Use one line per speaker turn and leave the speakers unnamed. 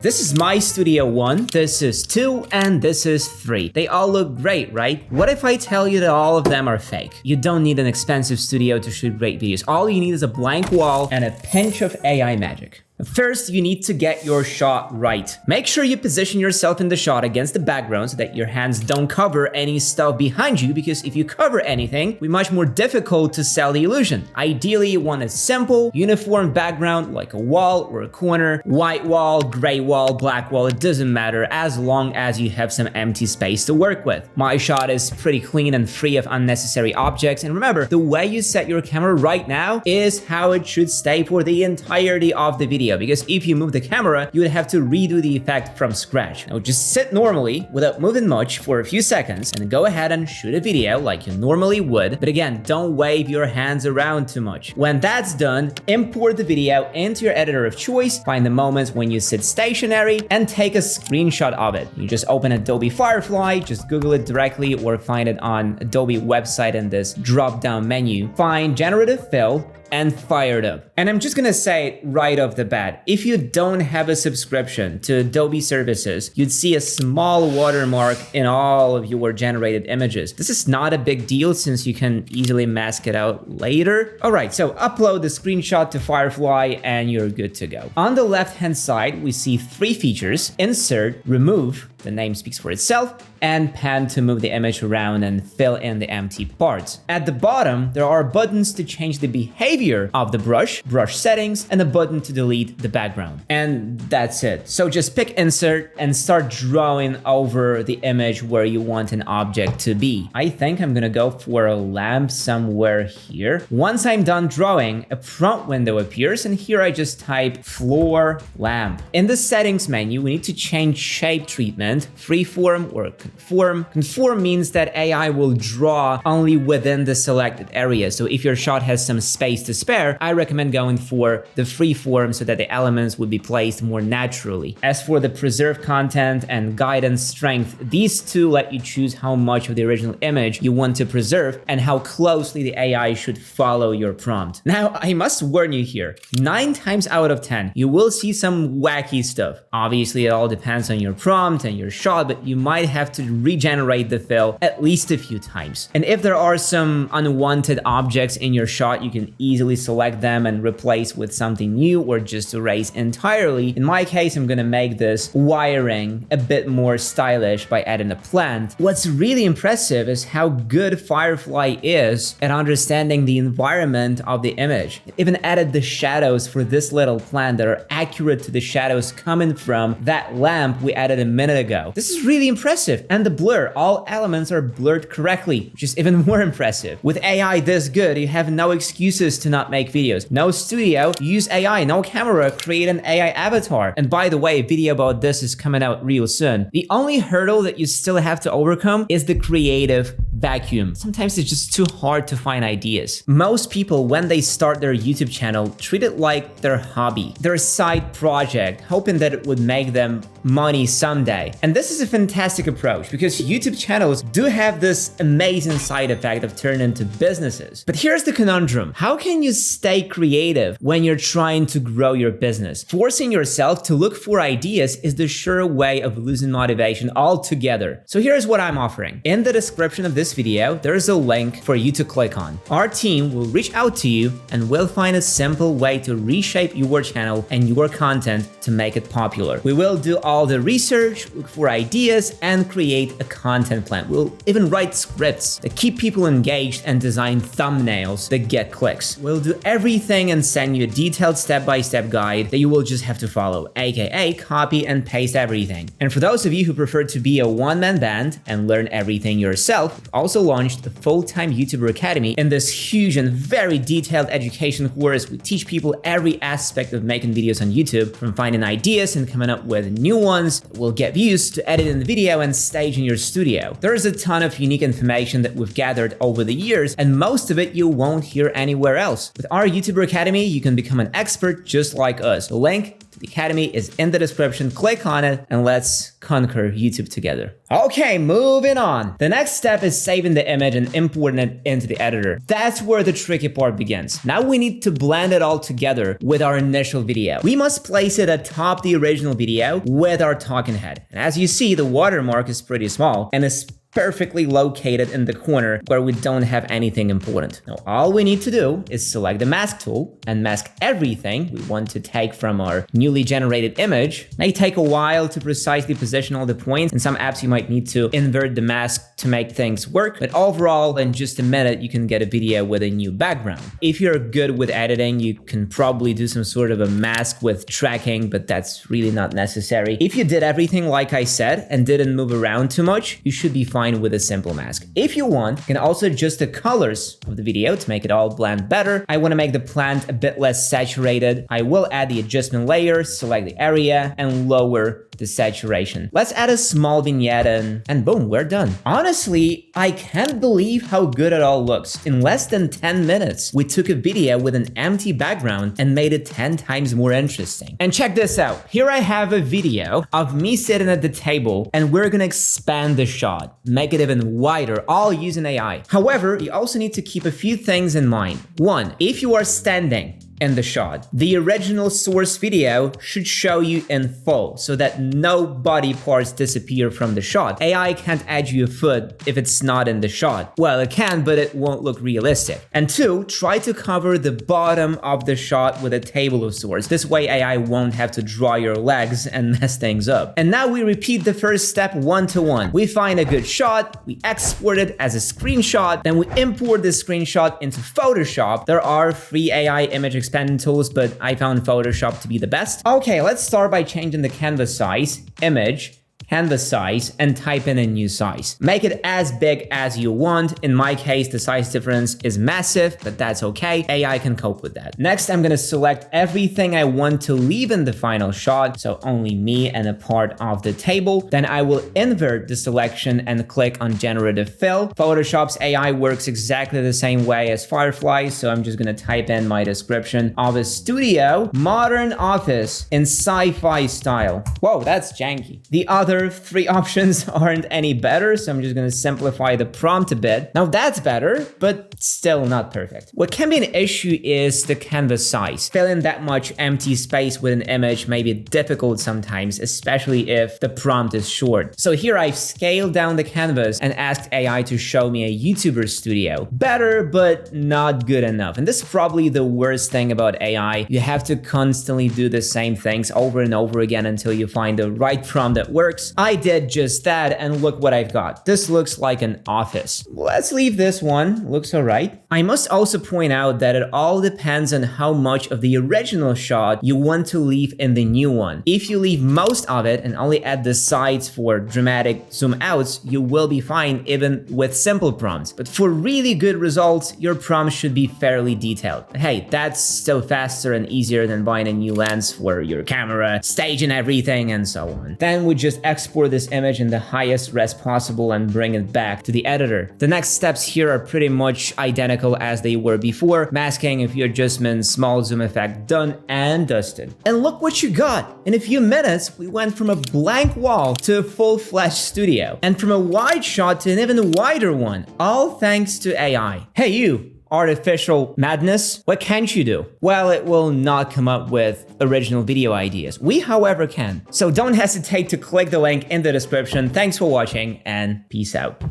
This is my Studio One, this is 2, and this is 3. They all look great, right? What if I tell you that all of them are fake? You don't need an expensive studio to shoot great videos. All you need is a blank wall and a pinch of AI magic. First, you need to get your shot right. Make sure you position yourself in the shot against the background so that your hands don't cover any stuff behind you, because if you cover anything, it'll be much more difficult to sell the illusion. Ideally, you want a simple, uniform background like a wall or a corner, white wall, gray wall, black wall, it doesn't matter as long as you have some empty space to work with. My shot is pretty clean and free of unnecessary objects, and remember, the way you set your camera right now is how it should stay for the entirety of the video. Because if you move the camera, you would have to redo the effect from scratch. Now just sit normally without moving much for a few seconds and go ahead and shoot a video like you normally would. But again, don't wave your hands around too much. When that's done, import the video into your editor of choice, find the moments when you sit stationary and take a screenshot of it. You just open Adobe Firefly, just Google it directly or find it on Adobe website in this drop-down menu. Find Generative Fill and fire it up. And I'm just gonna say it right off the bat, if you don't have a subscription to Adobe services, you'd see a small watermark in all of your generated images. This is not a big deal since you can easily mask it out later. All right, so upload the screenshot to Firefly and you're good to go. On the left-hand side, we see 3 features: insert, remove, the name speaks for itself, and pan to move the image around and fill in the empty parts. At the bottom, there are buttons to change the behavior of the brush settings, and a button to delete the background. And that's it. So just pick insert and start drawing over the image where you want an object to be. I think I'm gonna go for a lamp somewhere here. Once I'm done drawing, a prompt window appears, and here I just type floor lamp. In the settings menu, we need to change shape treatment, freeform or conform. Conform means that AI will draw only within the selected area. So if your shot has some space to spare, I recommend going for the freeform so that the elements would be placed more naturally. As for the preserve content and guidance strength, these two let you choose how much of the original image you want to preserve and how closely the AI should follow your prompt. Now, I must warn you here, 9 times out of 10, you will see some wacky stuff. Obviously, it all depends on your prompt and your shot, but you might have to regenerate the fill at least a few times. And if there are some unwanted objects in your shot, you can easily select them and replace with something new or just erase entirely. In my case, I'm gonna make this wiring a bit more stylish by adding a plant. What's really impressive is how good Firefly is at understanding the environment of the image. It even added the shadows for this little plant that are accurate to the shadows coming from that lamp we added a minute ago. This is really impressive. And the blur, all elements are blurred correctly, which is even more impressive. With AI this good, you have no excuses to not make videos. No studio, use AI. No camera, create an AI avatar. And by the way, a video about this is coming out real soon. The only hurdle that you still have to overcome is the creative vacuum. Sometimes it's just too hard to find ideas. Most people, when they start their YouTube channel, treat it like their hobby, their side project, hoping that it would make them money someday. And this is a fantastic approach because YouTube channels do have this amazing side effect of turning into businesses. But here's the conundrum. How can you stay creative when you're trying to grow your business? Forcing yourself to look for ideas is the sure way of losing motivation altogether. So here's what I'm offering. In the description of this video, there's a link for you to click on. Our team will reach out to you and we'll find a simple way to reshape your channel and your content to make it popular. We will do all the research, look for ideas, and create a content plan. We'll even write scripts that keep people engaged and design thumbnails that get clicks. We'll do everything and send you a detailed step-by-step guide that you will just have to follow, aka copy and paste everything. And for those of you who prefer to be a one-man band and learn everything yourself, we've also launched a full-time YouTuber Academy. In this huge and very detailed education course, we teach people every aspect of making videos on YouTube, from finding ideas and coming up with new ones that will get views to editing the video and stage in your studio. There's a ton of unique information that we've gathered over the years, and most of it you won't hear anywhere else. With our YouTuber Academy, you can become an expert just like us. The link to The Academy is in the description. Click on it and let's conquer YouTube together. Okay, moving on. The next step is saving the image and importing it into the editor. That's where the tricky part begins. Now we need to blend it all together with our initial video. We must place it atop the original video with our talking head. And as you see, the watermark is pretty small and is perfectly located in the corner where we don't have anything important. Now, all we need to do is select the mask tool and mask everything we want to take from our newly generated image. It may take a while to precisely position all the points. In some apps, you might need to invert the mask to make things work, but overall, in just a minute, you can get a video with a new background. If you're good with editing, you can probably do some sort of a mask with tracking, but that's really not necessary. If you did everything like I said and didn't move around too much, you should be fine with a simple mask. If you want, you can also adjust the colors of the video to make it all blend better. I want to make the plant a bit less saturated. I will add the adjustment layer, select the area, and lower the saturation. Let's add a small vignette and boom, we're done. Honestly, I can't believe how good it all looks. In less than 10 minutes, we took a video with an empty background and made it 10 times more interesting. And check this out. Here I have a video of me sitting at the table and we're gonna expand the shot, make it even wider, all using AI. However, you also need to keep a few things in mind. One, if you are standing in the shot, the original source video should show you in full so that no body parts disappear from the shot. AI can't add you a foot if it's not in the shot. Well, it can, but it won't look realistic. And two, try to cover the bottom of the shot with a table of sorts. This way AI won't have to draw your legs and mess things up. And now we repeat the first step one to one. We find a good shot, we export it as a screenshot, then we import the screenshot into Photoshop. There are free AI image expanding tools, but I found Photoshop to be the best. Okay, let's start by changing the canvas size, image, canvas size, and type in a new size. Make it as big as you want. In my case, the size difference is massive, but that's okay. AI can cope with that. Next, I'm gonna select everything I want to leave in the final shot, so only me and a part of the table. Then I will invert the selection and click on generative fill. Photoshop's AI works exactly the same way as Firefly, so I'm just gonna type in my description of a studio, modern office in sci-fi style. Whoa, that's janky. The other three options aren't any better, so I'm just gonna simplify the prompt a bit. Now that's better, but still not perfect. What can be an issue is the canvas size. Filling that much empty space with an image may be difficult sometimes, especially if the prompt is short. So here I've scaled down the canvas and asked AI to show me a YouTuber studio. Better, but not good enough. And this is probably the worst thing about AI. You have to constantly do the same things over and over again until you find the right prompt that works. I did just that, and look what I've got. This looks like an office. Let's leave this one. Looks all right. I must also point out that it all depends on how much of the original shot you want to leave in the new one. If you leave most of it and only add the sides for dramatic zoom outs, you will be fine even with simple prompts. But for really good results, your prompt should be fairly detailed. Hey, that's still faster and easier than buying a new lens for your camera, stage and everything, and so on. Then we just export this image in the highest res possible and bring it back to the editor. The next steps here are pretty much identical as they were before. Masking, a few adjustments, small zoom effect, done and dusted. And look what you got! In a few minutes, we went from a blank wall to a full-fledged studio, and from a wide shot to an even wider one, all thanks to AI. Hey you! Artificial madness? What can't you do? Well, it will not come up with original video ideas. We, however, can. So don't hesitate to click the link in the description. Thanks for watching and peace out.